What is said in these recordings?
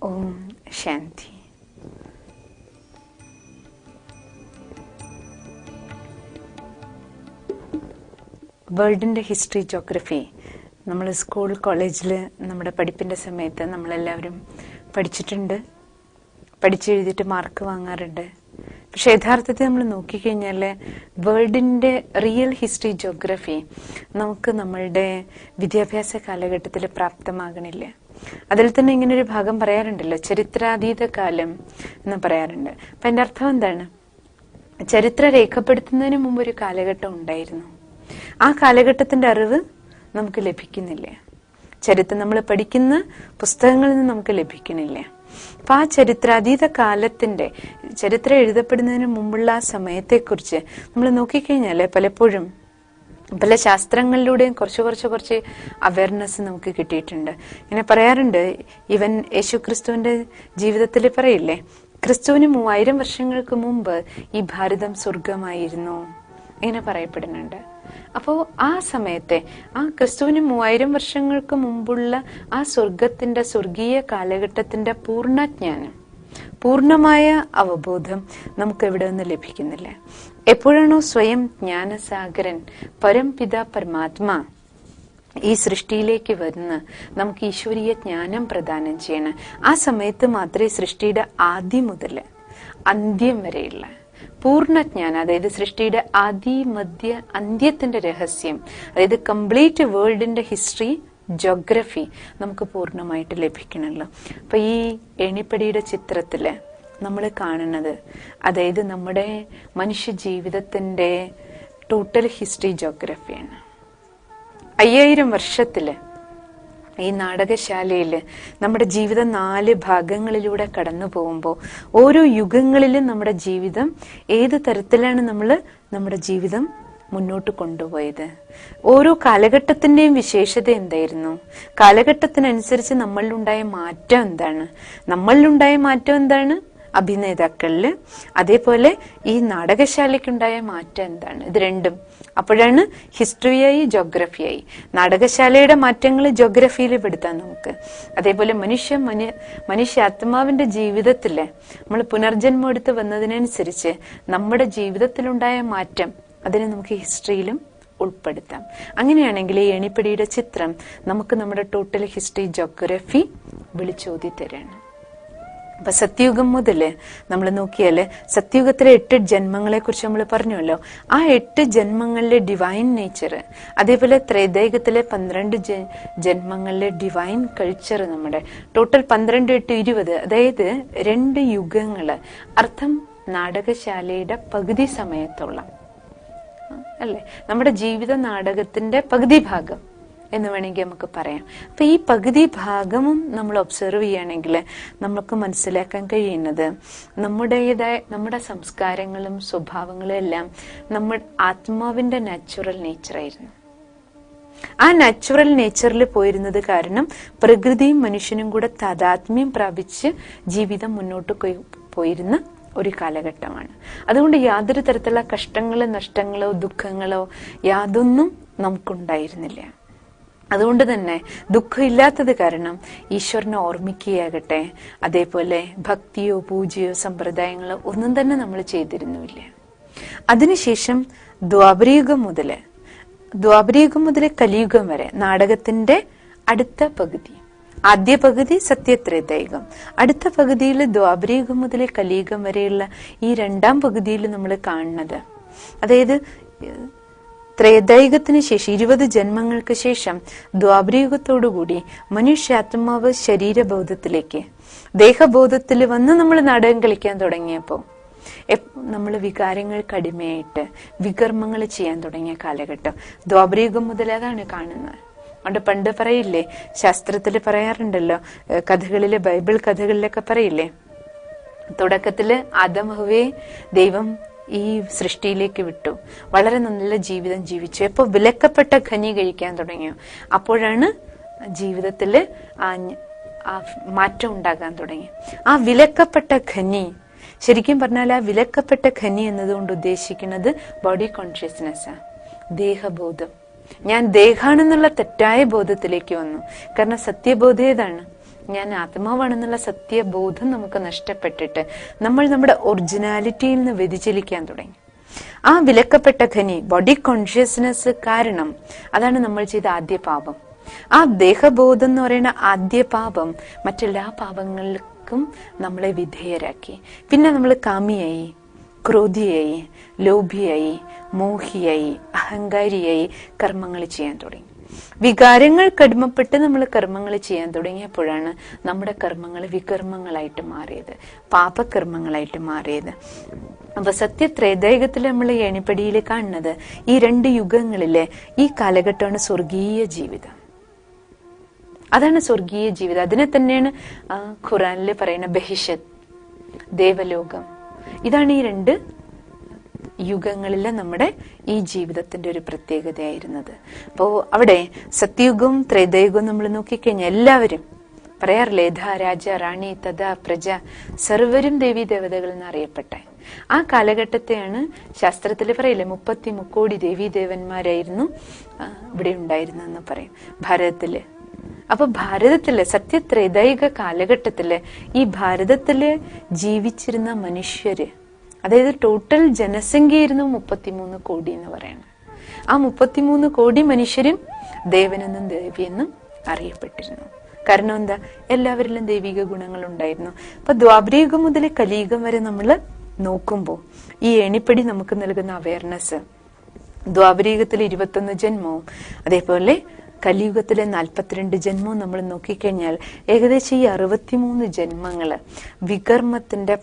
Om Shanti. വേൾഡിൻ്റെ history, geography നമ്മൾ school കോളേജിൽ നമ്മുടെ പഠിപ്പിൻ്റെ സമയത്ത് നമ്മളെല്ലാവരും പഠിച്ചിട്ടുണ്ട്, പഠിച്ചെഴുതിയിട്ട് മാർക്ക് വാങ്ങാറുണ്ട്. പക്ഷെ യഥാർത്ഥത്തിൽ നമ്മൾ നോക്കിക്കഴിഞ്ഞാൽ വേൾഡിൻ്റെ റിയൽ ഹിസ്റ്ററി, ജോഗ്രഫി നമുക്ക് നമ്മളുടെ വിദ്യാഭ്യാസ കാലഘട്ടത്തിൽ പ്രാപ്തമാകണില്ല. അതിൽ തന്നെ ഇങ്ങനെ ഒരു ഭാഗം പറയാറുണ്ടല്ലോ, ചരിത്രാതീത കാലം എന്ന് പറയാറുണ്ട്. അപ്പം അതിൻ്റെ അർത്ഥം എന്താണ്? ചരിത്രം രേഖപ്പെടുത്തുന്നതിന് മുമ്പ് ഒരു കാലഘട്ടം ഉണ്ടായിരുന്നു. ആ കാലഘട്ടത്തിന്റെ അറിവ് നമുക്ക് ലഭിക്കുന്നില്ല. ചരിത്രം നമ്മൾ പഠിക്കുന്ന പുസ്തകങ്ങളിൽ നിന്ന് നമുക്ക് ലഭിക്കണില്ല. അപ്പൊ ആ ചരിത്രാതീത കാലത്തിന്റെ, ചരിത്രം എഴുതപ്പെടുന്നതിന് മുമ്പുള്ള ആ സമയത്തെക്കുറിച്ച് നമ്മൾ നോക്കിക്കഴിഞ്ഞാൽ പലപ്പോഴും പല ശാസ്ത്രങ്ങളിലൂടെയും കുറച്ച് അവയർനെസ് നമുക്ക് കിട്ടിയിട്ടുണ്ട്. ഇങ്ങനെ പറയാറുണ്ട്, ഈവൻ യേശുക്രിസ്തുവിന്റെ ജീവിതത്തിൽ പറയില്ലേ, ക്രിസ്തുവിന് 3000 വർഷങ്ങൾക്ക് മുമ്പ് ഈ ഭാരതം സ്വർഗമായിരുന്നു, ഇങ്ങനെ പറയപ്പെടുന്നുണ്ട്. അപ്പോൾ ആ സമയത്തെ, ആ ക്രിസ്തുവിന് 3000 വർഷങ്ങൾക്ക് മുമ്പുള്ള ആ സ്വർഗത്തിന്റെ, സ്വർഗീയ കാലഘട്ടത്തിന്റെ പൂർണ്ണജ്ഞാനം, പൂർണ്ണമായ അവബോധം നമുക്ക് എവിടെ നിന്ന് ലഭിക്കുന്നില്ല. എപ്പോഴാണോ സ്വയം ജ്ഞാനസാഗരൻ പരംപിത പരമാത്മാ ഈ സൃഷ്ടിയിലേക്ക് വരുന്ന നമുക്ക് ഈശ്വരീയ ജ്ഞാനം പ്രദാനം ചെയ്യണം, ആ സമയത്ത് മാത്രമേ സൃഷ്ടിയുടെ ആദ്യം മുതൽ അന്ത്യം വരെയുള്ള പൂർണ്ണജ്ഞാനം, അതായത് സൃഷ്ടിയുടെ ആദി മധ്യ അന്ത്യത്തിന്റെ രഹസ്യം, അതായത് കംപ്ലീറ്റ് വേൾഡിന്റെ ഹിസ്റ്ററി, ജോഗ്രഫി നമുക്ക് പൂർണ്ണമായിട്ട് ലഭിക്കണമല്ലോ. അപ്പൊ ഈ ഏണിപ്പടിയുടെ ചിത്രത്തില് നമ്മൾ കാണുന്നത്, അതായത് നമ്മുടെ മനുഷ്യ ജീവിതത്തിന്റെ ടോട്ടൽ ഹിസ്റ്ററി, ജോഗ്രഫിയാണ്. 5000 വർഷത്തില് ഈ നാടകശാലയില് നമ്മുടെ ജീവിതം 4 ഭാഗങ്ങളിലൂടെ കടന്നു പോകുമ്പോൾ ഓരോ യുഗങ്ങളിലും നമ്മുടെ ജീവിതം ഏത് തരത്തിലാണ് നമ്മുടെ ജീവിതം മുന്നോട്ട് കൊണ്ടുപോയത്, ഓരോ കാലഘട്ടത്തിന്റെയും വിശേഷത എന്തായിരുന്നു, കാലഘട്ടത്തിനനുസരിച്ച് നമ്മളിലുണ്ടായ മാറ്റം എന്താണ്, അഭിനേതാക്കളില്, അതേപോലെ ഈ നാടകശാലയ്ക്കുണ്ടായ മാറ്റം എന്താണ്, ഇത് രണ്ടും. അപ്പോഴാണ് ഹിസ്റ്ററിയായി, ജോഗ്രഫിയായി. നാടകശാലയുടെ മാറ്റങ്ങൾ ജോഗ്രഫിയിൽ പെടുത്താം നമുക്ക്. അതേപോലെ മനുഷ്യാത്മാവിന്റെ ജീവിതത്തില് നമ്മൾ പുനർജന്മം എടുത്ത് വന്നതിനനുസരിച്ച് നമ്മുടെ ജീവിതത്തിലുണ്ടായ മാറ്റം അതിനെ നമുക്ക് ഹിസ്റ്ററിയിലും ഉൾപ്പെടുത്താം. അങ്ങനെയാണെങ്കിൽ ഈ എണിപ്പടിയുടെ ചിത്രം നമുക്ക് നമ്മുടെ ടോട്ടൽ ഹിസ്റ്ററി, ജോഗ്രഫി വിളിച്ചോതി തരാണ്. അപ്പൊ സത്യുഗം മുതല് നമ്മൾ നോക്കിയാല് സത്യുഗത്തിലെ 8 ജന്മങ്ങളെ കുറിച്ച് നമ്മൾ പറഞ്ഞല്ലോ. ആ 8 ജന്മങ്ങളിലെ ഡിവൈൻ നേച്ചർ, അതേപോലെ ത്രേതയുഗത്തിലെ 12 ജന്മങ്ങളിലെ ഡിവൈൻ കൾച്ചർ, നമ്മുടെ ടോട്ടൽ 12, 8, 20, അതായത് 2 യുഗങ്ങള്. അർത്ഥം നാടകശാലയുടെ പകുതി സമയത്തുള്ള അല്ലെ, നമ്മുടെ ജീവിത നാടകത്തിന്റെ പകുതി ഭാഗം എന്ന് വേണമെങ്കിൽ നമുക്ക് പറയാം. അപ്പൊ ഈ പകുതി ഭാഗവും നമ്മൾ ഒബ്സർവ് ചെയ്യുകയാണെങ്കിൽ നമുക്ക് മനസ്സിലാക്കാൻ കഴിയുന്നത് നമ്മുടെ സംസ്കാരങ്ങളും സ്വഭാവങ്ങളും എല്ലാം നമ്മുടെ ആത്മാവിന്റെ നാച്ചുറൽ നേച്ചറായിരുന്നു. ആ നാച്ചുറൽ നേച്ചറിൽ പോയിരുന്നത് കാരണം പ്രകൃതിയും മനുഷ്യനും കൂടെ താതാത്മ്യം പ്രാപിച്ച് ജീവിതം മുന്നോട്ട് പോയിരുന്ന ഒരു കാലഘട്ടമാണ്. അതുകൊണ്ട് യാതൊരു തരത്തിലുള്ള കഷ്ടങ്ങളോ നഷ്ടങ്ങളോ ദുഃഖങ്ങളോ യാതൊന്നും നമുക്കുണ്ടായിരുന്നില്ല. അതുകൊണ്ട് തന്നെ ദുഃഖമില്ലാത്തത് കാരണം ഈശ്വരനെ ഓർമ്മിക്കുകയാകട്ടെ, അതേപോലെ ഭക്തിയോ പൂജയോ സമ്പ്രദായങ്ങളോ ഒന്നും തന്നെ നമ്മൾ ചെയ്തിരുന്നില്ല. അതിനുശേഷം ദ്വാപരയുഗം മുതൽ കലിയുഗം വരെ നാടകത്തിന്റെ അടുത്ത പകുതി, ആദ്യ പകുതി സത്യത്രേതയുഗം, അടുത്ത പകുതിയിൽ ദ്വാപരയുഗം മുതൽ കലിയുഗം വരെയുള്ള ഈ 2ാം പകുതിയിൽ നമ്മൾ കാണുന്നത്, അതായത് ത്രേതയുഗത്തിന് ശേഷം 20 ജന്മങ്ങൾക്ക് ശേഷം ദ്വാപരയുഗത്തോടുകൂടി മനുഷ്യാത്മാവ് ശരീരബോധത്തിലേക്ക്, ദേഹബോധത്തിൽ വന്ന് നമ്മൾ നാടകം കളിക്കാൻ തുടങ്ങിയപ്പോൾ നമ്മൾ വികാരങ്ങൾക്ക് അടിമയായിട്ട് വികർമ്മങ്ങൾ ചെയ്യാൻ തുടങ്ങിയ കാലഘട്ടം ദ്വാപരയുഗം മുതൽ അതാണ് കാണുന്നത്. അതുകൊണ്ട് പണ്ട് പറയില്ലേ, ശാസ്ത്രത്തിൽ പറയാറുണ്ടല്ലോ, കഥകളില്, ബൈബിൾ കഥകളിലൊക്കെ പറയില്ലേ, തുടക്കത്തില് ആദം ഹവ്വയെ ദൈവം ഈ സൃഷ്ടിയിലേക്ക് വിട്ടു, വളരെ നല്ല ജീവിതം ജീവിച്ചു. എപ്പോ വിലക്കപ്പെട്ട ഖനി കഴിക്കാൻ തുടങ്ങിയോ അപ്പോഴാണ് ജീവിതത്തില് ആ മാറ്റം ഉണ്ടാകാൻ തുടങ്ങി. ആ വിലക്കപ്പെട്ട ഖനി, ശരിക്കും പറഞ്ഞാൽ ആ വിലക്കപ്പെട്ട ഖനി എന്നതുകൊണ്ട് ഉദ്ദേശിക്കുന്നത് ബോഡി കോൺഷ്യസ്നെസ്സാണ്, ദേഹബോധം. ഞാൻ ദേഹാണെന്നുള്ള തെറ്റായ ബോധത്തിലേക്ക് വന്നു. കാരണം സത്യബോധം ഏതാണ്? ഞാൻ ആത്മാവാണെന്നുള്ള സത്യബോധം നമുക്ക് നഷ്ടപ്പെട്ടിട്ട് നമ്മൾ നമ്മുടെ ഒറിജിനാലിറ്റിയിൽ നിന്ന് വ്യതിചലിക്കാൻ തുടങ്ങി. ആ വിലക്കപ്പെട്ട ഖനി ബോഡി കോൺഷ്യസ്നെസ് കാരണം അതാണ് നമ്മൾ ചെയ്ത ആദ്യ പാപം. ആ ദേഹബോധം എന്ന് പറയുന്ന ആദ്യ പാപം മറ്റെല്ലാ പാപങ്ങൾക്കും നമ്മളെ വിധേയരാക്കി. പിന്നെ നമ്മൾ കാമിയായി, ക്രോധിയായി, ലോഭിയായി, മോഹിയായി, അഹങ്കാരിയായി കർമ്മങ്ങൾ ചെയ്യാൻ തുടങ്ങി. വികാരങ്ങൾക്ക് അടിമപ്പെട്ട് നമ്മൾ കർമ്മങ്ങൾ ചെയ്യാൻ തുടങ്ങിയപ്പോഴാണ് നമ്മുടെ കർമ്മങ്ങൾ വികർമ്മങ്ങളായിട്ട് മാറിയത്, പാപകർമ്മങ്ങളായിട്ട് മാറിയത്. അപ്പൊ സത്യത്രേതായുഗത്തിൽ നമ്മൾ ഏണിപ്പടിയിൽ കാണുന്നത് ഈ 2 യുഗങ്ങളിലെ ഈ കാലഘട്ടമാണ് സ്വർഗീയ ജീവിതം. അതാണ് സ്വർഗീയ ജീവിതം. അതിനെ തന്നെയാണ് ഖുറാനിൽ പറയുന്ന ബഹിഷത്ത്, ദേവലോകം. ഇതാണ് ഈ 2 യുഗങ്ങളിലെ നമ്മുടെ ഈ ജീവിതത്തിന്റെ ഒരു പ്രത്യേകതയായിരുന്നത്. അപ്പോ അവിടെ സത്യയുഗവും ത്രേതായുഗവും നമ്മൾ നോക്കിക്കഴിഞ്ഞാൽ എല്ലാവരും പറയാറില്ലേ, യഥാ രാജ റാണി തഥാ പ്രജ, സർവരും ദേവീ ദേവതകൾ എന്നറിയപ്പെട്ടെ ആ കാലഘട്ടത്തെയാണ് ശാസ്ത്രത്തിൽ പറയില്ലേ 30 കോടി ദേവീ ദേവന്മാരായിരുന്നു ഇവിടെ ഉണ്ടായിരുന്നെന്ന് പറയും ഭാരതത്തില്. അപ്പൊ ഭാരതത്തിലെ സത്യത്രേതായിക കാലഘട്ടത്തില് ഈ ഭാരതത്തില് ജീവിച്ചിരുന്ന മനുഷ്യര്, അതായത് ടോട്ടൽ ജനസംഖ്യയായിരുന്നു 33 കോടി എന്ന് പറയുന്നത്. ആ 33 കോടി മനുഷ്യരും ദേവനെന്നും ദേവിയെന്നും അറിയപ്പെട്ടിരുന്നു. കാരണം എന്താ, എല്ലാവരിലും ദൈവിക ഗുണങ്ങൾ ഉണ്ടായിരുന്നു. അപ്പൊ ദ്വാപരയുഗം മുതൽ കലിയുഗം വരെ നമ്മൾ നോക്കുമ്പോൾ ഈ ഏണിപ്പടി നമുക്ക് നൽകുന്ന അവയർനെസ്, ദ്വാപരയുഗത്തിൽ 21 ജന്മവും അതേപോലെ കലിയുഗത്തിലെ 42 ജന്മവും നമ്മൾ നോക്കിക്കഴിഞ്ഞാൽ ഏകദേശം ഈ 63 ജന്മങ്ങള് വികർമ്മത്തിന്റെ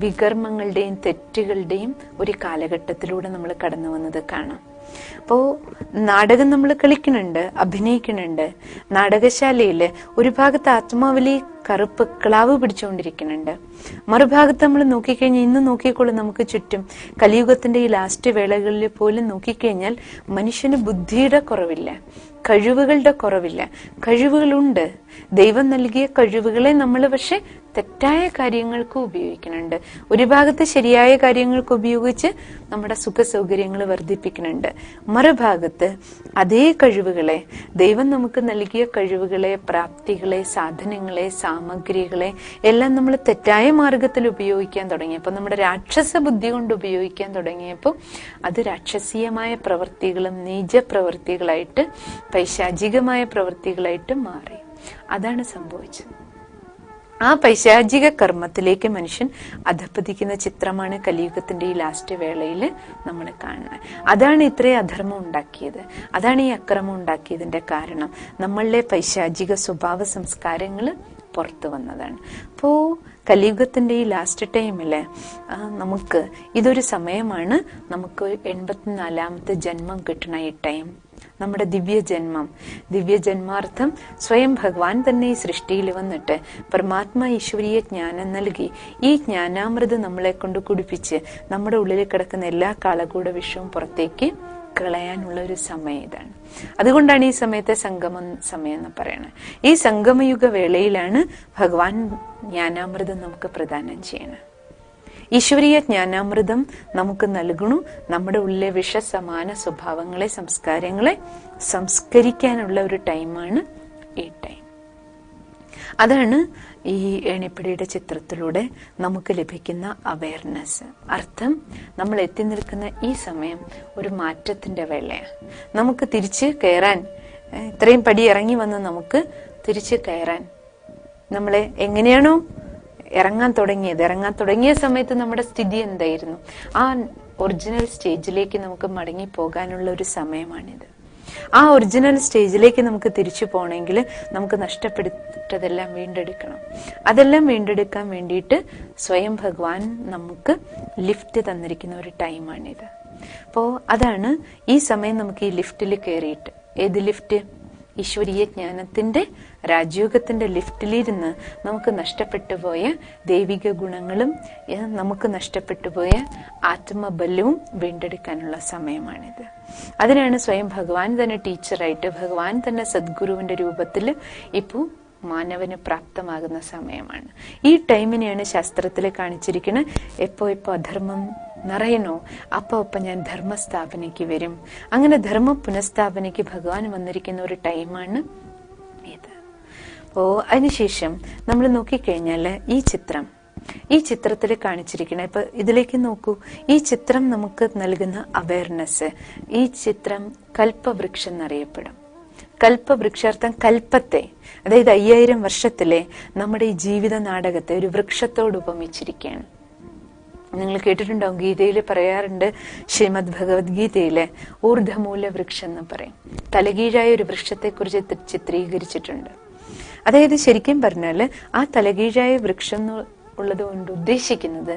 വികർമ്മങ്ങളുടെയും തെറ്റുകളുടെയും ഒരു കാലഘട്ടത്തിലൂടെ നമ്മൾ കടന്നു വന്നത് കാണാം. അപ്പോ നാടകം നമ്മൾ കളിക്കുന്നുണ്ട്, അഭിനയിക്കുന്നുണ്ട്. നാടകശാലയില് ഒരു ഭാഗത്ത് ആത്മാവിലെ കറുപ്പ് ക്ലാവ് പിടിച്ചുകൊണ്ടിരിക്കുന്നുണ്ട്, മറുഭാഗത്ത് നമ്മൾ നോക്കിക്കഴിഞ്ഞാൽ ഇന്ന് നോക്കിക്കോളും നമുക്ക് ചുറ്റും കലിയുഗത്തിന്റെ ഈ ലാസ്റ്റ് വേളകളിൽ പോലും നോക്കിക്കഴിഞ്ഞാൽ മനുഷ്യന് ബുദ്ധിയുടെ കുറവില്ല, കഴിവുകളുടെ കുറവില്ല. കഴിവുകളുണ്ട്, ദൈവം നൽകിയ കഴിവുകളെ നമ്മൾ പക്ഷെ തെറ്റായ കാര്യങ്ങൾക്ക് ഉപയോഗിക്കുന്നുണ്ട്. ഒരു ഭാഗത്ത് ശരിയായ കാര്യങ്ങൾക്ക് ഉപയോഗിച്ച് നമ്മുടെ സുഖ സൗകര്യങ്ങൾ വർദ്ധിപ്പിക്കുന്നുണ്ട്, മറുഭാഗത്ത് അതേ കഴിവുകളെ, ദൈവം നമുക്ക് നൽകിയ കഴിവുകളെ, പ്രാപ്തികളെ, സാധനങ്ങളെ, സാമഗ്രികളെ എല്ലാം നമ്മൾ തെറ്റായ മാർഗത്തിൽ ഉപയോഗിക്കാൻ തുടങ്ങിയപ്പോൾ, നമ്മുടെ രാക്ഷസ ബുദ്ധി കൊണ്ട് ഉപയോഗിക്കാൻ തുടങ്ങിയപ്പോൾ അത് രാക്ഷസീയമായ പ്രവൃത്തികളും നീച പ്രവൃത്തികളായിട്ട്, പൈശാചികമായ പ്രവൃത്തികളായിട്ട് മാറി. അതാണ് സംഭവിച്ചത്. ആ പൈശാചിക കർമ്മത്തിലേക്ക് മനുഷ്യൻ അധപ്പതിക്കുന്ന ചിത്രമാണ് കലിയുഗത്തിന്റെ ഈ ലാസ്റ്റ് വേളയിൽ നമ്മൾ കാണുന്നത്. അതാണ് ഇത്രയും അധർമ്മം ഉണ്ടാക്കിയത്, അതാണ് ഈ അക്രമം ഉണ്ടാക്കിയതിന്റെ കാരണം. നമ്മളിലെ പൈശാചിക സ്വഭാവ സംസ്കാരങ്ങൾ പുറത്തു വന്നതാണ്. അപ്പോ കലിയുഗത്തിന്റെ ഈ ലാസ്റ്റ് ടൈമില് നമുക്ക് ഇതൊരു സമയമാണ്, നമുക്ക് 84ാമത്തെ ജന്മം കിട്ടണ ഈ ടൈം, നമ്മുടെ ദിവ്യജന്മാർത്ഥം സ്വയം ഭഗവാൻ തന്നെ ഈ സൃഷ്ടിയിൽ വന്നിട്ട് പരമാത്മാ ഈശ്വരീയ ജ്ഞാനം നൽകി ഈ ജ്ഞാനാമൃത് നമ്മളെ കൊണ്ട് കുടിപ്പിച്ച് നമ്മുടെ ഉള്ളിൽ കിടക്കുന്ന എല്ലാ കാളകൂട വിഷവും പുറത്തേക്ക് കളയാനുള്ള ഒരു സമയം ഇതാണ്. അതുകൊണ്ടാണ് ഈ സമയത്തെ സംഗമ സമയം എന്ന് പറയുന്നത്. ഈ സംഗമയുഗ വേളയിലാണ് ഭഗവാൻ ജ്ഞാനാമൃതം നമുക്ക് പ്രദാനം ചെയ്യണം. ഈശ്വരീയ ജ്ഞാനാമൃതം നമുക്ക് നൽകണു. നമ്മുടെ ഉള്ളിലെ വിഷസമാന സ്വഭാവങ്ങളെ, സംസ്കാരങ്ങളെ സംസ്കരിക്കാനുള്ള ഒരു ടൈമാണ് ഈ ടൈം. അതാണ് ഈ ഏണിപ്പടിയുടെ ചിത്രത്തിലൂടെ നമുക്ക് ലഭിക്കുന്ന അവയർനെസ്. അർത്ഥം, നമ്മൾ എത്തി നിൽക്കുന്ന ഈ സമയം ഒരു മാറ്റത്തിന്റെ വേളയാണ്. നമുക്ക് തിരിച്ച് കയറാൻ, ഇത്രയും പടി ഇറങ്ങി വന്ന് നമുക്ക് തിരിച്ച് കയറാൻ, നമ്മളെ എങ്ങനെയാണോ ഇറങ്ങാൻ തുടങ്ങിയ സമയത്ത് നമ്മുടെ സ്ഥിതി എന്തായിരുന്നു, ആ ഒറിജിനൽ സ്റ്റേജിലേക്ക് നമുക്ക് മടങ്ങി പോകാനുള്ള ഒരു സമയമാണിത്. ആ ഒറിജിനൽ സ്റ്റേജിലേക്ക് നമുക്ക് തിരിച്ചു പോകണമെങ്കിൽ നമുക്ക് നഷ്ടപ്പെട്ടതെല്ലാം വീണ്ടെടുക്കണം. അതെല്ലാം വീണ്ടെടുക്കാൻ വേണ്ടിയിട്ട് സ്വയം ഭഗവാൻ നമുക്ക് ലിഫ്റ്റ് തന്നിരിക്കുന്ന ഒരു ടൈമാണിത്. അപ്പോ അതാണ് ഈ സമയം നമുക്ക് ഈ ലിഫ്റ്റിൽ കയറിയിട്ട്, ഏത് ലിഫ്റ്റ്, ഈശ്വരീയ ജ്ഞാനത്തിന്റെ രാജയോഗത്തിന്റെ ലിഫ്റ്റിലിരുന്ന് നമുക്ക് നഷ്ടപ്പെട്ടു പോയ ദൈവിക ഗുണങ്ങളും നമുക്ക് നഷ്ടപ്പെട്ടു പോയ ആത്മബലവും വീണ്ടെടുക്കാനുള്ള സമയമാണിത്. അതിനാണ് സ്വയം ഭഗവാൻ തന്നെ ടീച്ചറായിട്ട്, ഭഗവാൻ തന്നെ സദ്ഗുരുവിന്റെ രൂപത്തിൽ ഇപ്പോൾ മാനവന് പ്രാപ്തമാകുന്ന സമയമാണ്. ഈ ടൈമിനെയാണ് ശാസ്ത്രത്തിൽ കാണിച്ചിരിക്കുന്നത്. എപ്പോ അധർമ്മം നിറയണോ അപ്പൊ ഞാൻ ധർമ്മസ്ഥാപനയ്ക്ക് വരും. അങ്ങനെ ധർമ്മ പുനഃസ്ഥാപനയ്ക്ക് ഭഗവാൻ വന്നിരിക്കുന്ന ഒരു ടൈമാണ് ഇത്. അതിനുശേഷം നമ്മൾ നോക്കിക്കഴിഞ്ഞാല് ഈ ചിത്രത്തിൽ കാണിച്ചിരിക്കണ ഇപ്പൊ ഇതിലേക്ക് നോക്കൂ. ഈ ചിത്രം നമുക്ക് നൽകുന്ന അവയർനെസ്, ഈ ചിത്രം കൽപ്പവൃക്ഷം എന്നറിയപ്പെടും. കൽപ്പവൃക്ഷാർത്ഥം കൽപ്പത്തെ, അതായത് 5000 വർഷത്തിലെ നമ്മുടെ ഈ ജീവിത നാടകത്തെ ഒരു വൃക്ഷത്തോട് ഉപമിച്ചിരിക്കുകയാണ്. നിങ്ങൾ കേട്ടിട്ടുണ്ടാവും, ഗീതയില് പറയാറുണ്ട്, ശ്രീമദ് ഭഗവത്ഗീതയിലെ ഊർധമൂല വൃക്ഷം എന്ന് പറയും. തലകീഴായ ഒരു വൃക്ഷത്തെ കുറിച്ച് ചിത്രീകരിച്ചിട്ടുണ്ട്. അതായത് ശരിക്കും പറഞ്ഞാല് ആ തലകീഴായ വൃക്ഷം ഉള്ളത് കൊണ്ട് ഉദ്ദേശിക്കുന്നത്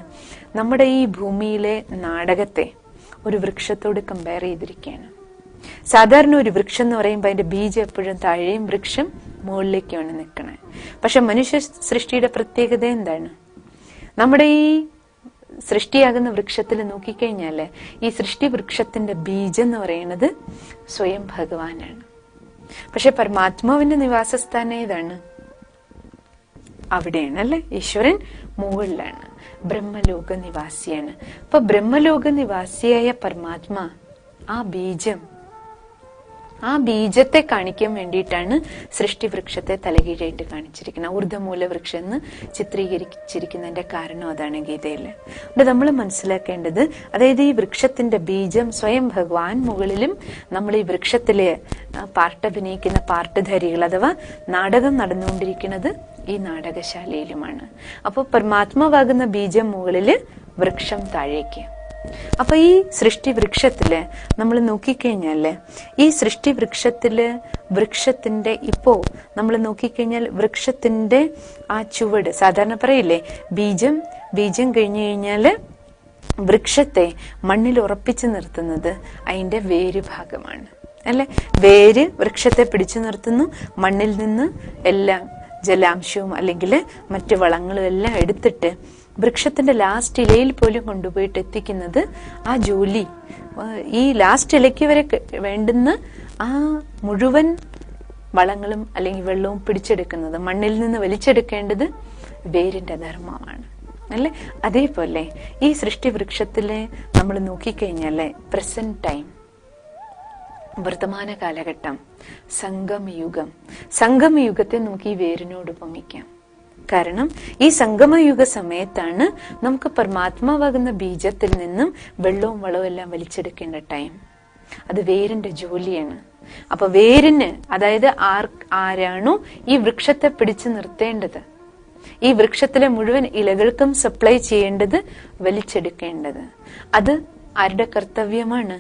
നമ്മുടെ ഈ ഭൂമിയിലെ നാടകത്തെ ഒരു വൃക്ഷത്തോട് കമ്പയർ ചെയ്തിരിക്കുകയാണ്. സാധാരണ ഒരു വൃക്ഷം എന്ന് പറയുമ്പോൾ അതിന്റെ ബീജം എപ്പോഴും താഴെയും വൃക്ഷം മുകളിലേക്കാണ് നിൽക്കണേ. പക്ഷെ മനുഷ്യ സൃഷ്ടിയുടെ പ്രത്യേകത എന്താണ്? നമ്മുടെ ഈ സൃഷ്ടിയാകുന്ന വൃക്ഷത്തിൽ നോക്കിക്കഴിഞ്ഞാല് ഈ സൃഷ്ടി വൃക്ഷത്തിന്റെ ബീജം എന്ന് പറയുന്നത് സ്വയം ഭഗവാനാണ്. പക്ഷെ പരമാത്മാവിന്റെ നിവാസസ്ഥാനം ഏതാണ്? അവിടെയാണ് അല്ലെ. ഈശ്വരൻ മുകളിലാണ്, ബ്രഹ്മലോക നിവാസിയാണ്. അപ്പൊ ബ്രഹ്മലോക നിവാസിയായ പരമാത്മാ ആ ബീജത്തെ കാണിക്കാൻ വേണ്ടിയിട്ടാണ് സൃഷ്ടി വൃക്ഷത്തെ തലകീഴായിട്ട് കാണിച്ചിരിക്കുന്നത്. ഊർധമൂല വൃക്ഷം എന്ന് ചിത്രീകരിച്ചിരിക്കുന്നതിന്റെ കാരണം അതാണ് ഗീതയില്. അത് നമ്മൾ മനസ്സിലാക്കേണ്ടത്, അതായത് ഈ വൃക്ഷത്തിന്റെ ബീജം സ്വയം ഭഗവാൻ, മുകളിലും നമ്മൾ ഈ വൃക്ഷത്തിലെ പാർട്ടഭിനയിക്കുന്ന പാർട്ടധാരികൾ അഥവാ നാടകം നടന്നുകൊണ്ടിരിക്കുന്നത് ഈ നാടകശാലയിലുമാണ്. അപ്പൊ പരമാത്മാവാകുന്ന ബീജം മുകളില്, വൃക്ഷം താഴേക്ക്. അപ്പൊ ഈ സൃഷ്ടി വൃക്ഷത്തില് നമ്മൾ നോക്കിക്കഴിഞ്ഞാല് ഈ സൃഷ്ടി വൃക്ഷത്തിന്റെ ഇപ്പോ നമ്മൾ നോക്കിക്കഴിഞ്ഞാൽ വൃക്ഷത്തിന്റെ ആ ചുവട്, സാധാരണ പറയില്ലേ ബീജം കഴിഞ്ഞു കഴിഞ്ഞാല് വൃക്ഷത്തെ മണ്ണിൽ ഉറപ്പിച്ചു നിർത്തുന്നത് അതിന്റെ വേര് ഭാഗമാണ് അല്ലെ. വേര് വൃക്ഷത്തെ പിടിച്ചു നിർത്തുന്നു. മണ്ണിൽ നിന്ന് എല്ലാം ജലാംശവും അല്ലെങ്കിൽ മറ്റു വളങ്ങളും എല്ലാം എടുത്തിട്ട് വൃക്ഷത്തിന്റെ ലാസ്റ്റ് ഇലയിൽ പോലും കൊണ്ടുപോയിട്ട് എത്തിക്കുന്നത് ആ ജോലി, ഈ ലാസ്റ്റ് ഇലയ്ക്ക് വരെ വേണ്ടുന്ന ആ മുഴുവൻ വളങ്ങളും അല്ലെങ്കിൽ വെള്ളവും പിടിച്ചെടുക്കുന്നത്, മണ്ണിൽ നിന്ന് വലിച്ചെടുക്കേണ്ടത് വേരിന്റെ ധർമ്മമാണ് അല്ലെ. അതേപോലെ ഈ സൃഷ്ടി വൃക്ഷത്തിലെ നമ്മൾ നോക്കിക്കഴിഞ്ഞാല് പ്രസന്റ് ടൈം, വർത്തമാന കാലഘട്ടം, സംഗമയുഗത്തെ നമുക്ക് ഈ വേരിനോട് ഉപമിക്കാം. കാരണം ഈ സംഗമയുഗ സമയത്താണ് നമുക്ക് പരമാത്മാവാകുന്ന ബീജത്തിൽ നിന്നും വെള്ളവും വളവും എല്ലാം വലിച്ചെടുക്കേണ്ട ടൈം. അത് വേരിന്റെ ജോലിയാണ്. അപ്പൊ വേരിന്, അതായത് ആരാണോ ഈ വൃക്ഷത്തെ പിടിച്ചു നിർത്തേണ്ടത്, ഈ വൃക്ഷത്തിലെ മുഴുവൻ ഇലകൾക്കും സപ്ലൈ ചെയ്യേണ്ടത്, വലിച്ചെടുക്കേണ്ടത്, അത് ആരുടെ കർത്തവ്യമാണ്?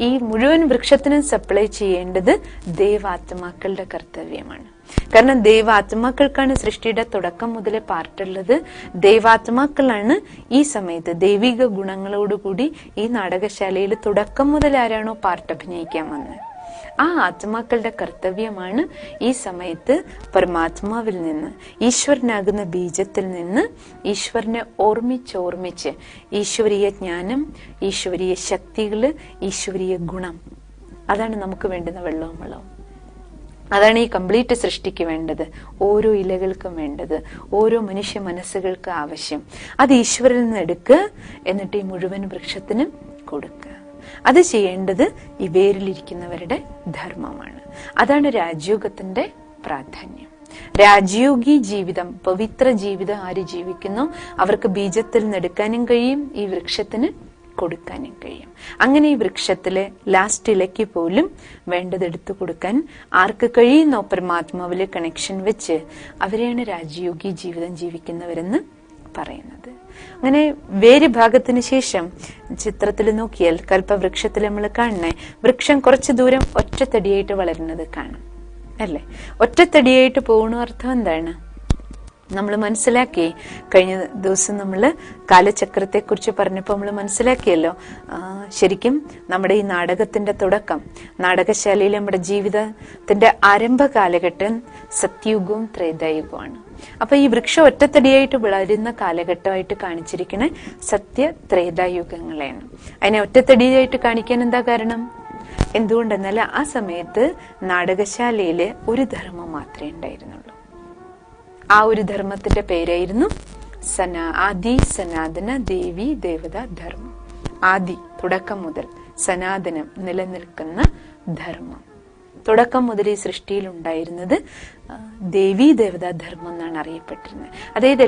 ഈ മുഴുവൻ വൃക്ഷത്തിനും സപ്ലൈ ചെയ്യേണ്ടത് ദേവാത്മാക്കളുടെ കർത്തവ്യമാണ്. കാരണം ദേവാത്മാക്കൾക്കാണ് സൃഷ്ടിയുടെ തുടക്കം മുതലേ പാർട്ടുള്ളത്. ദേവാത്മാക്കളാണ് ഈ സമയത്ത് ദൈവിക ഗുണങ്ങളോടുകൂടി ഈ നാടകശാലയിൽ തുടക്കം മുതൽ ആരാണോ പാർട്ട് അഭിനയിക്കാൻ വന്നത്, ആ ആത്മാക്കളുടെ കർത്തവ്യമാണ് ഈ സമയത്ത് പരമാത്മാവിൽ നിന്ന്, ഈശ്വരനാകുന്ന ബീജത്തിൽ നിന്ന് ഈശ്വരനെ ഓർമ്മിച്ച് ഈശ്വരീയ ജ്ഞാനം, ഈശ്വരീയ ശക്തികള്, ഈശ്വരീയ ഗുണം, അതാണ് നമുക്ക് വേണ്ടുന്ന വെള്ളവും വളവും. അതാണ് ഈ കംപ്ലീറ്റ് സൃഷ്ടിക്ക് വേണ്ടത്, ഓരോ ഇലകൾക്കും വേണ്ടത്, ഓരോ മനുഷ്യ മനസ്സുകൾക്ക് ആവശ്യം. അത് ഈശ്വരിൽ നിന്ന് എടുക്കുക, എന്നിട്ട് ഈ മുഴുവൻ വൃക്ഷത്തിനും കൊടുക്കുക. അത് ചെയ്യേണ്ടത് ഈ വേരിലിരിക്കുന്നവരുടെ ധർമ്മമാണ്. അതാണ് രാജയോഗത്തിന്റെ പ്രാധാന്യം. രാജയോഗി ജീവിതം, പവിത്ര ജീവിതം ആര് ജീവിക്കുന്നോ അവർക്ക് ബീജത്തിൽ നിന്ന് എടുക്കാനും കഴിയും, ഈ വൃക്ഷത്തിന് കൊടുക്കാനും കഴിയും. അങ്ങനെ ഈ വൃക്ഷത്തിലെ ലാസ്റ്റ് ഇലയ്ക്ക് പോലും വേണ്ടത് എടുത്തു കൊടുക്കാൻ ആർക്ക് കഴിയുന്നോ പരമാത്മാവിലെ കണക്ഷൻ വെച്ച് അവരെയാണ് രാജയോഗി ജീവിതം ജീവിക്കുന്നവരെന്ന് പറയുന്നത്. അങ്ങനെ വേര് ഭാഗത്തിന് ശേഷം ചിത്രത്തിൽ നോക്കിയാൽ കൽപ്പവൃക്ഷത്തിൽ നമ്മൾ കാണണേ, വൃക്ഷം കുറച്ചു ദൂരം ഒറ്റത്തടിയായിട്ട് വളരുന്നത് കാണാം അല്ലെ. ഒറ്റത്തടിയായിട്ട് പോകുന്ന അർത്ഥം എന്താണ്? നമ്മൾ മനസ്സിലാക്കി. കഴിഞ്ഞ ദിവസം നമ്മൾ കാലചക്രത്തെ കുറിച്ച് പറഞ്ഞപ്പോൾ നമ്മൾ മനസ്സിലാക്കിയല്ലോ, ശരിക്കും നമ്മുടെ ഈ നാടകത്തിന്റെ തുടക്കം, നാടകശാലയിൽ നമ്മുടെ ജീവിതത്തിന്റെ ആരംഭ കാലഘട്ടം സത്യയുഗവും ത്രേതായുഗവുമാണ്. അപ്പൊ ഈ വൃക്ഷം ഒറ്റത്തടിയായിട്ട് വളരുന്ന കാലഘട്ടമായിട്ട് കാണിച്ചിരിക്കുന്ന സത്യ ത്രേതായുഗങ്ങളെയാണ്. അതിനെ ഒറ്റത്തടിയായിട്ട് കാണിക്കാൻ എന്താ കാരണം? എന്തുകൊണ്ടെന്നാൽ ആ സമയത്ത് നാടകശാലയില് ഒരു ധർമ്മം മാത്രമേ ഉണ്ടായിരുന്നുള്ളൂ. ആ ഒരു ധർമ്മത്തിന്റെ പേരായിരുന്നു ആദി സനാതന ദേവി ദേവത ധർമ്മം. ആദി, തുടക്കം മുതൽ, സനാതനം, നിലനിൽക്കുന്ന ധർമ്മം. തുടക്കം മുതൽ ഈ സൃഷ്ടിയിൽ ഉണ്ടായിരുന്നത് ദേവീ ദേവതാ ധർമ്മം എന്നാണ് അറിയപ്പെട്ടിരുന്നത്. അതായത്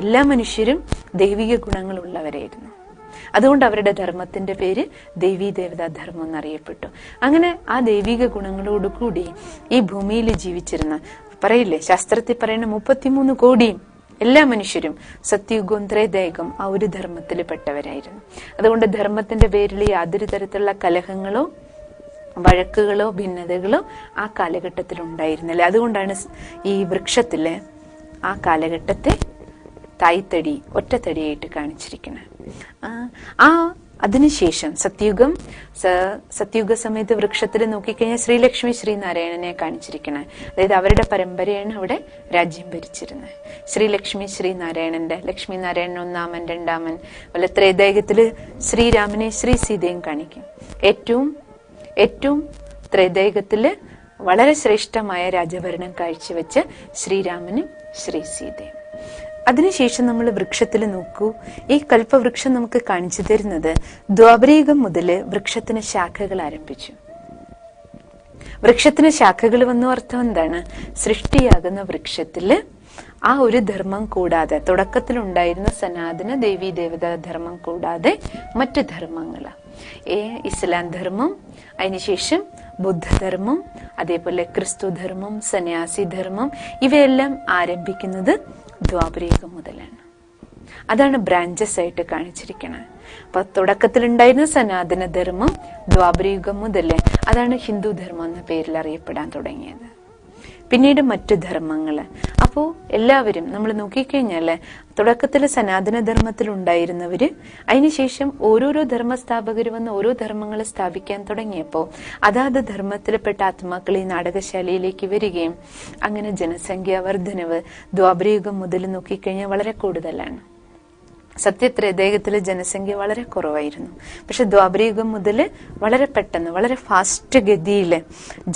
എല്ലാ മനുഷ്യരും ദൈവിക ഗുണങ്ങളുള്ളവരായിരുന്നു. അതുകൊണ്ട് അവരുടെ ധർമ്മത്തിന്റെ പേര് ദേവീ ദേവതാ ധർമ്മം എന്നറിയപ്പെട്ടു. അങ്ങനെ ആ ദൈവിക ഗുണങ്ങളോടുകൂടി ഈ ഭൂമിയിൽ ജീവിച്ചിരുന്ന, പറയില്ലേ ശാസ്ത്രത്തിൽ പറയുന്ന 33 കോടിയും എല്ലാ മനുഷ്യരും സത്യയുഗം ത്രേതായുഗം ആ ഒരു ധർമ്മത്തിൽ പെട്ടവരായിരുന്നു. അതുകൊണ്ട് ധർമ്മത്തിന്റെ പേരിൽ യാതൊരു തരത്തിലുള്ള കലഹങ്ങളോ വഴക്കുകളോ ഭിന്നതകളോ ആ കാലഘട്ടത്തിൽ ഉണ്ടായിരുന്നില്ല. അതുകൊണ്ടാണ് ഈ വൃക്ഷത്തില് ആ കാലഘട്ടത്തെ തായ്തടി ഒറ്റത്തടിയായിട്ട് കാണിച്ചിരിക്കുന്നത്. അതിനുശേഷം സത്യയുഗ സമയത്ത് വൃക്ഷത്തിൽ നോക്കിക്കഴിഞ്ഞാൽ ശ്രീലക്ഷ്മി ശ്രീനാരായണനെ കാണിച്ചിരിക്കുന്നത്. അതായത് അവരുടെ പരമ്പരയാണ് അവിടെ രാജ്യം ഭരിച്ചിരുന്നത്. ശ്രീലക്ഷ്മി ശ്രീനാരായണന്റെ, ലക്ഷ്മി നാരായണൻ ഒന്നാമൻ രണ്ടാമൻ, അതുപോലെ ത്രേതായുഗത്തില് ശ്രീരാമനെ ശ്രീ സീതയും കാണിക്കും. ഏറ്റവും ത്രേതായുഗത്തില് വളരെ ശ്രേഷ്ഠമായ രാജഭരണം കാഴ്ചവെച്ച് ശ്രീരാമനും ശ്രീ സീതയും. അതിനുശേഷം നമ്മൾ വൃക്ഷത്തിൽ നോക്കൂ. ഈ കൽപ്പവൃക്ഷം നമുക്ക് കാണിച്ചു തരുന്നത് ദ്വാപരയുഗം മുതല് വൃക്ഷത്തിന് ശാഖകൾ ആരംഭിച്ചു. വൃക്ഷത്തിന് ശാഖകൾ വന്ന അർത്ഥം എന്താണ്? സൃഷ്ടിയാകുന്ന വൃക്ഷത്തില് ആ ഒരു ധർമ്മം കൂടാതെ, തുടക്കത്തിലുണ്ടായിരുന്ന സനാതന ദേവീ ദേവതാ ധർമ്മം കൂടാതെ മറ്റു ധർമ്മങ്ങള്, ഇസ്ലാം ധർമ്മം, അതിനുശേഷം ബുദ്ധധർമ്മം, അതേപോലെ ക്രിസ്തു ധർമ്മം, സന്യാസി ധർമ്മം, ഇവയെല്ലാം ആരംഭിക്കുന്നത് ദ്വാപരയുഗം മുതലാണ്. അതാണ് ബ്രാഞ്ചസ് ആയിട്ട് കാണിച്ചിരിക്കുന്നത്. അപ്പൊ തുടക്കത്തിലുണ്ടായിരുന്ന സനാതന ധർമ്മം ദ്വാപരയുഗം മുതലേ അതാണ് ഹിന്ദു ധർമ്മം എന്ന പേരിൽ അറിയപ്പെടാൻ തുടങ്ങിയത്. പിന്നീട് മറ്റു ധർമ്മങ്ങള്. അപ്പോ എല്ലാവരും നമ്മൾ നോക്കിക്കഴിഞ്ഞാല് തുടക്കത്തില് സനാതന ധർമ്മത്തിൽ ഉണ്ടായിരുന്നവര് അതിനുശേഷം ഓരോരോ ധർമ്മസ്ഥാപകർ വന്ന് ഓരോ ധർമ്മങ്ങൾ സ്ഥാപിക്കാൻ തുടങ്ങിയപ്പോ അതാത് ധർമ്മത്തിൽപ്പെട്ട ആത്മാക്കൾ ഈ നാടകശാലയിലേക്ക് വരികയും അങ്ങനെ ജനസംഖ്യാ വർധനവ് ദ്വാപരയുഗം മുതൽ നോക്കിക്കഴിഞ്ഞാൽ വളരെ കൂടുതലാണ്. സത്യത്രേതായുഗത്തിലെ ജനസംഖ്യ വളരെ കുറവായിരുന്നു. പക്ഷെ ദ്വാപരയുഗം മുതൽ വളരെ പെട്ടെന്ന്, വളരെ ഫാസ്റ്റ് ഗതിയില്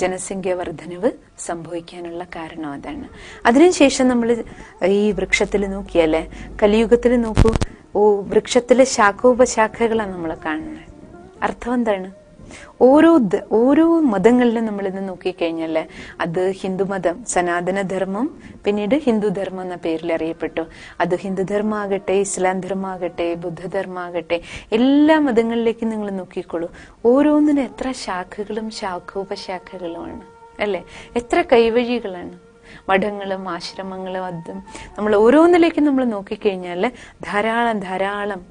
ജനസംഖ്യ വർധനവ് സംഭവിക്കാനുള്ള കാരണം അതാണ്. അതിനുശേഷം നമ്മൾ ഈ വൃക്ഷത്തിൽ നോക്കിയാല്, കലിയുഗത്തിൽ നോക്കൂ, വൃക്ഷത്തിലെ ശാഖോപശാഖകളാണ് നമ്മൾ കാണുന്നത്. അർത്ഥം എന്താണ്? ഓരോ മതങ്ങളിലും നമ്മൾ ഇന്ന് നോക്കിക്കഴിഞ്ഞാല് അത് ഹിന്ദുമതം, സനാതനധർമ്മം, പിന്നീട് ഹിന്ദുധർമ്മം എന്ന പേരിൽ അറിയപ്പെട്ടു. അത് ഹിന്ദുധർമ്മം ആകട്ടെ, ഇസ്ലാം ധർമ്മം ആകട്ടെ, ബുദ്ധധർമ്മം ആകട്ടെ, എല്ലാ മതങ്ങളിലേക്കും നിങ്ങൾ നോക്കിക്കോളൂ. ഓരോന്നിനും എത്ര ശാഖകളും ശാഖോപശാഖകളുമാണ് അല്ലെ? എത്ര കൈവഴികളാണ്, മഠങ്ങളും ആശ്രമങ്ങളും. അതും നമ്മൾ ഓരോന്നിലേക്കും നമ്മൾ നോക്കിക്കഴിഞ്ഞാല് ധാരാളം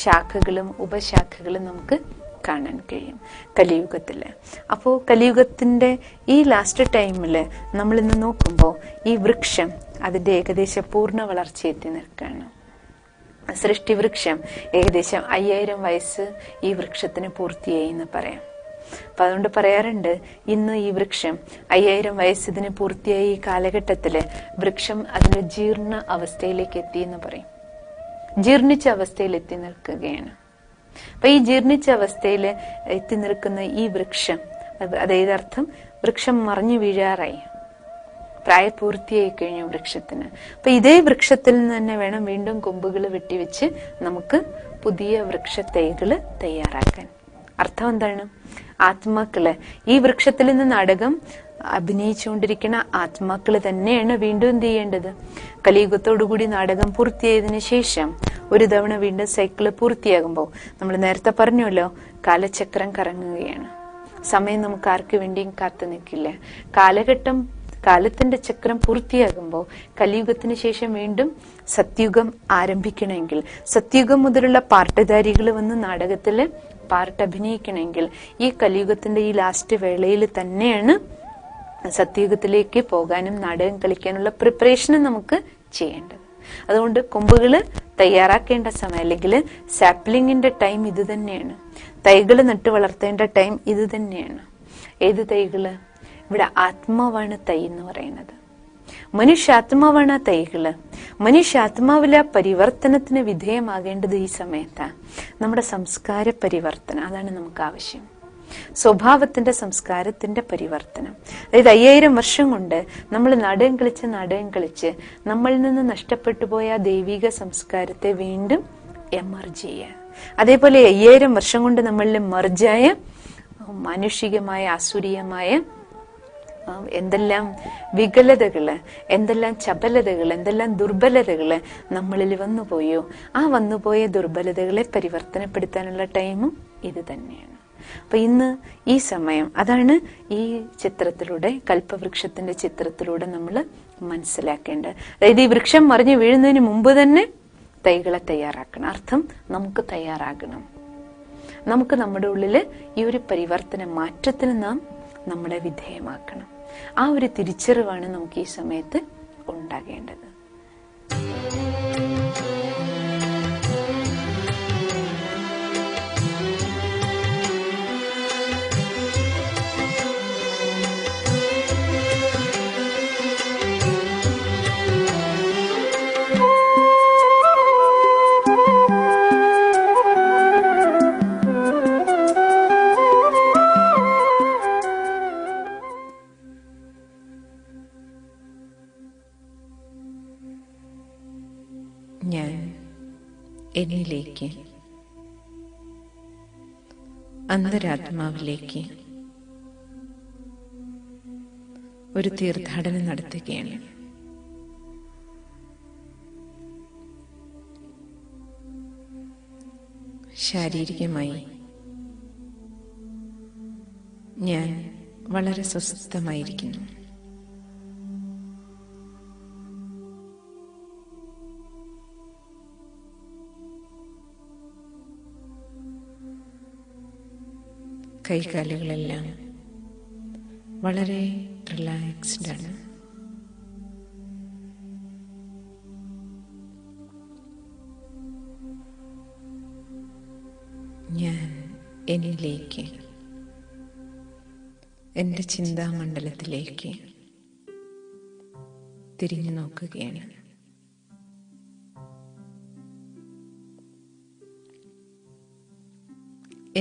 ശാഖകളും ഉപശാഖകളും നമുക്ക് കാണാൻ കഴിയും കലിയുഗത്തില്. അപ്പോ കലിയുഗത്തിന്റെ ഈ ലാസ്റ്റ് ടൈമില് നമ്മൾ ഇന്ന് നോക്കുമ്പോൾ ഈ വൃക്ഷം അതിന്റെ ഏകദേശം പൂർണ്ണ വളർച്ചയെത്തി നിൽക്കുകയാണ്. സൃഷ്ടിവൃക്ഷം ഏകദേശം 5000 വയസ്സ് ഈ വൃക്ഷത്തിന് പൂർത്തിയായി എന്ന് പറയാം. അപ്പൊ അതുകൊണ്ട് പറയാറുണ്ട്, ഇന്ന് ഈ വൃക്ഷം 5000 വയസ്സ് ഇതിന് പൂർത്തിയായി ഈ കാലഘട്ടത്തില് വൃക്ഷം അതിന്റെ ജീർണ അവസ്ഥയിലേക്ക് എത്തി എന്ന് പറയും. ജീർണിച്ച അവസ്ഥയിൽ എത്തി നിൽക്കുകയാണ്. അപ്പൊ ഈ ജീർണിച്ച അവസ്ഥയിൽ എത്തി നിൽക്കുന്ന ഈ വൃക്ഷം, അതായത് അർത്ഥം വൃക്ഷം മറിഞ്ഞു വീഴാറായി, പ്രായപൂർത്തിയായി കഴിഞ്ഞു വൃക്ഷത്തിന്. അപ്പൊ ഇതേ വൃക്ഷത്തിൽ നിന്ന് തന്നെ വേണം വീണ്ടും കൊമ്പുകൾ വെട്ടിവെച്ച് നമുക്ക് പുതിയ വൃക്ഷത്തൈകള് തയ്യാറാക്കാൻ. അർത്ഥം എന്താണ്? ആത്മാക്കള് ഈ വൃക്ഷത്തിൽ നിന്ന് നാടകം അഭിനയിച്ചുകൊണ്ടിരിക്കുന്ന ആത്മാക്കള് തന്നെയാണ് വീണ്ടും എന്ത് ചെയ്യേണ്ടത്? കലിയുഗത്തോടുകൂടി നാടകം പൂർത്തിയായതിനു ശേഷം ഒരു തവണ വീണ്ടും സൈക്കിള് പൂർത്തിയാകുമ്പോൾ, നമ്മൾ നേരത്തെ പറഞ്ഞല്ലോ, കാലചക്രം കറങ്ങുകയാണ്. സമയം നമുക്ക് ആർക്ക് വേണ്ടിയും കാത്തു നിൽക്കില്ല. കാലത്തിന്റെ ചക്രം പൂർത്തിയാകുമ്പോൾ കലിയുഗത്തിന് ശേഷം വീണ്ടും സത്യുഗം ആരംഭിക്കണമെങ്കിൽ, സത്യുഗം മുതലുള്ള പാർട്ടധാരികൾ വന്ന് നാടകത്തില് പാർട്ട് അഭിനയിക്കണമെങ്കിൽ ഈ കലിയുഗത്തിന്റെ ഈ ലാസ്റ്റ് വേളയിൽ തന്നെയാണ് സത്യുഗത്തിലേക്ക് പോകാനും നാടകം കളിക്കാനുള്ള പ്രിപ്പറേഷനും നമുക്ക് ചെയ്യേണ്ടത്. അതുകൊണ്ട് കൊമ്പുകള് തയ്യാറാക്കേണ്ട സമയം, അല്ലെങ്കിൽ സാപ്ലിങ്ങിന്റെ ടൈം ഇത് തന്നെയാണ്. തൈകള് നട്ടു വളർത്തേണ്ട ടൈം ഇത് തന്നെയാണ്. ഏത് തൈകള്? ഇവിടെ ആത്മാവാണ് തൈ എന്ന് പറയുന്നത്. മനുഷ്യാത്മാവാണ് ആ തൈകള്. മനുഷ്യാത്മാവിലെ പരിവർത്തനത്തിന് വിധേയമാകേണ്ടത് ഈ സമയത്താണ്. നമ്മുടെ സംസ്കാര പരിവർത്തനം, അതാണ് നമുക്ക് ആവശ്യം. സ്വഭാവത്തിന്റെ, സംസ്കാരത്തിന്റെ പരിവർത്തനം. അതായത് 5000 വർഷം കൊണ്ട് നമ്മൾ നാടകം കളിച്ച് നമ്മളിൽ നിന്ന് നഷ്ടപ്പെട്ടു പോയ ദൈവിക സംസ്കാരത്തെ വീണ്ടും എമർജ് ചെയ്യുക. അതേപോലെ 5000 വർഷം കൊണ്ട് നമ്മളിൽ മർജായ മാനുഷികമായ ആസുരീയമായ എന്തെല്ലാം വികലതകള്, എന്തെല്ലാം ചപലതകൾ, എന്തെല്ലാം ദുർബലതകള് നമ്മളിൽ വന്നുപോയോ, ആ വന്നുപോയ ദുർബലതകളെ പരിവർത്തനപ്പെടുത്താനുള്ള ടൈമും ഇത് തന്നെയാണ്. അപ്പൊ ഇന്ന് ഈ സമയം, അതാണ് ഈ ചിത്രത്തിലൂടെ, കൽപ്പവൃക്ഷത്തിന്റെ ചിത്രത്തിലൂടെ നമ്മൾ മനസ്സിലാക്കേണ്ടത്. അതായത് ഈ വൃക്ഷം മറിഞ്ഞു വീഴുന്നതിന് മുമ്പ് തന്നെ തൈകളെ തയ്യാറാക്കണം. അർത്ഥം, നമുക്ക് തയ്യാറാകണം. നമുക്ക് നമ്മുടെ ഉള്ളില് ഈ ഒരു പരിവർത്തന മാറ്റത്തിന് നാം നമ്മളെ വിധേയമാക്കണം. ആ ഒരു തിരിച്ചറിവാണ് നമുക്ക് ഈ സമയത്ത് ഉണ്ടാകേണ്ടത്. ഞാൻ എന്നിലേക്ക്, അന്തരാത്മാവിലേക്ക് ഒരു തീർത്ഥാടനം നടത്തുകയാണ്. ശാരീരികമായി ഞാൻ വളരെ സ്വസ്ഥമായിരിക്കുന്നു. കൈകാലുകളെല്ലാം വളരെ റിലാക്സ്ഡ് ആണ്. ഞാൻ എന്നിലേക്ക്, എൻ്റെ ചിന്താമണ്ഡലത്തിലേക്ക് തിരിഞ്ഞു നോക്കുകയാണ്.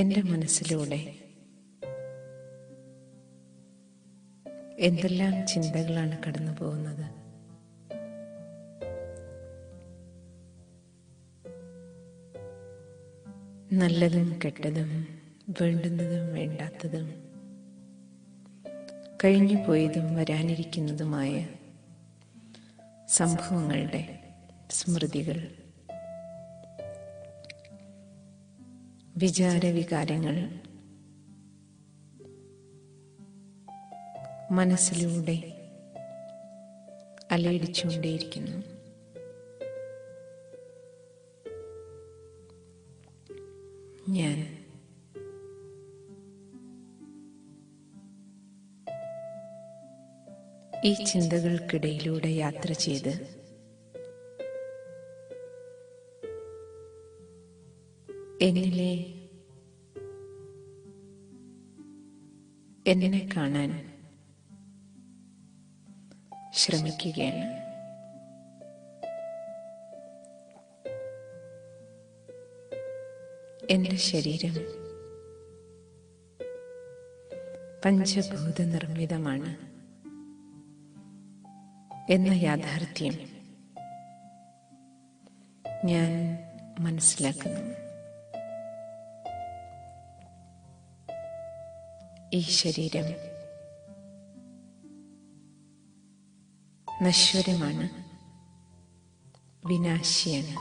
എൻ്റെ മനസ്സിലൂടെ എന്തെല്ലാം ചിന്തകളാണ് കടന്നു പോകുന്നത്. നല്ലതും കെട്ടതും, വേണ്ടുന്നതും വേണ്ടാത്തതും, കഴിഞ്ഞു പോയതും വരാനിരിക്കുന്നതുമായ സംഭവങ്ങളുടെ സ്മൃതികൾ, വിചാരവികാരങ്ങൾ മനസ്സിലൂടെ അലയടിച്ചുകൊണ്ടേയിരിക്കുന്നു. ഞാൻ ഈ ചിന്തകൾക്കിടയിലൂടെ യാത്ര ചെയ്ത് എന്നിലെ എന്നെ കാണാൻ ശ്രമിക്കുകയാണ്. എൻ്റെ ശരീരം പഞ്ചഭൂത നിർമ്മിതമാണ് എന്ന യാഥാർത്ഥ്യം ഞാൻ മനസ്സിലാക്കുന്നു. ഈ ശരീരം നശ്വരമാണ്, വിനാശിയാണ്.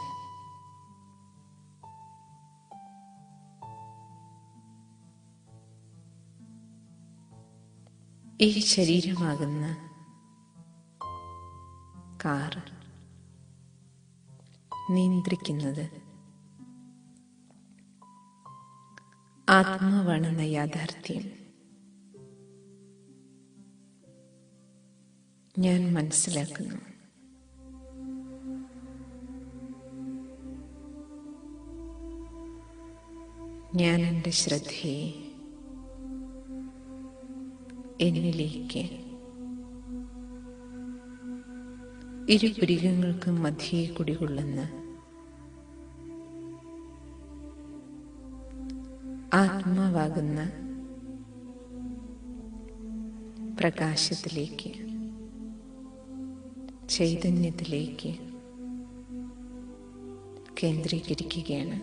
ഈ ശരീരമാകുന്ന കാർ നിയന്ത്രിക്കുന്നത് ആത്മാവാണെന്ന യാഥാർത്ഥ്യം ഞാൻ മനസ്സിലാക്കുന്നു. ഞാൻ എൻ്റെ ശ്രദ്ധയെ എന്നിലേക്ക്, ഇരുപുരികങ്ങൾക്കും മധ്യേ കുടികൊള്ളുന്ന ആത്മാവാകുന്ന പ്രകാശത്തിലേക്ക്, ചൈതന്യത്തിലേക്ക് കേന്ദ്രീകരിക്കുകയാണ്.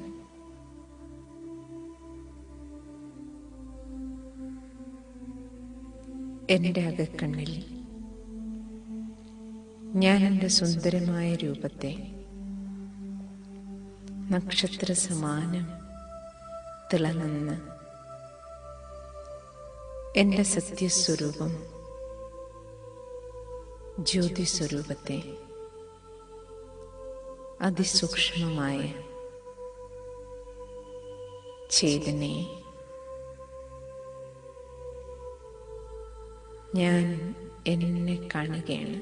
എൻ്റെ അകക്കണ്ണിൽ ഞാൻ എൻ്റെ സുന്ദരമായ രൂപത്തെ നക്ഷത്ര സമാനം തിളങ്ങുന്ന എൻ്റെ സത്യസ്വരൂപം ജ്യോതിസ്വരൂപത്തെ അതിസൂക്ഷ്മമായ ചേതനയെ ഞാൻ എന്നെ കാണുകയാണ്.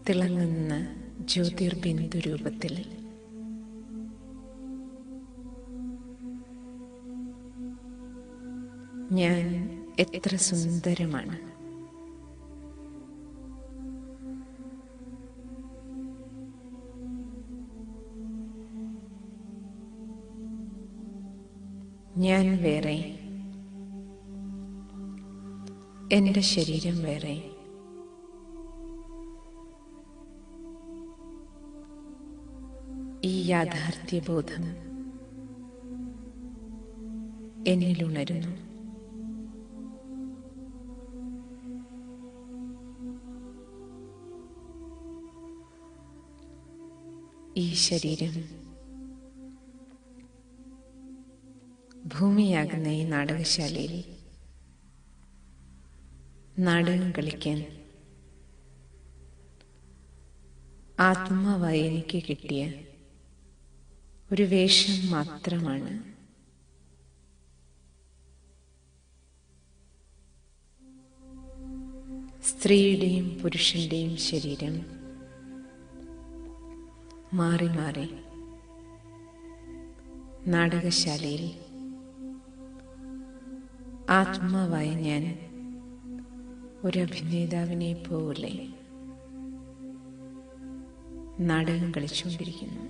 തിളങ്ങുന്ന ജ്യോതിർബിന്ദു രൂപത്തിൽ ഞാൻ എത്ര സുന്ദരമാണ്. ഞാൻ വേറെ, എൻ്റെ ശരീരം വേറെ. ഈ യാഥാർത്ഥ്യബോധം എന്നിലുണരുന്നു. ഈ ശരീരം ഭൂമിയാകുന്ന ഈ നാടകശാലയിൽ നാടകം കളിക്കാൻ ആത്മാവായി എനിക്ക് കിട്ടിയ ഒരു വേഷം മാത്രമാണ്. സ്ത്രീയുടെയും പുരുഷന്റെയും ശരീരം മാറി മാറി നാടകശാലയിൽ ആത്മാവായ ഞാൻ ഒരു അഭിനേതാവിനെ പോലെ നാടകം കളിച്ചുകൊണ്ടിരിക്കുന്നു.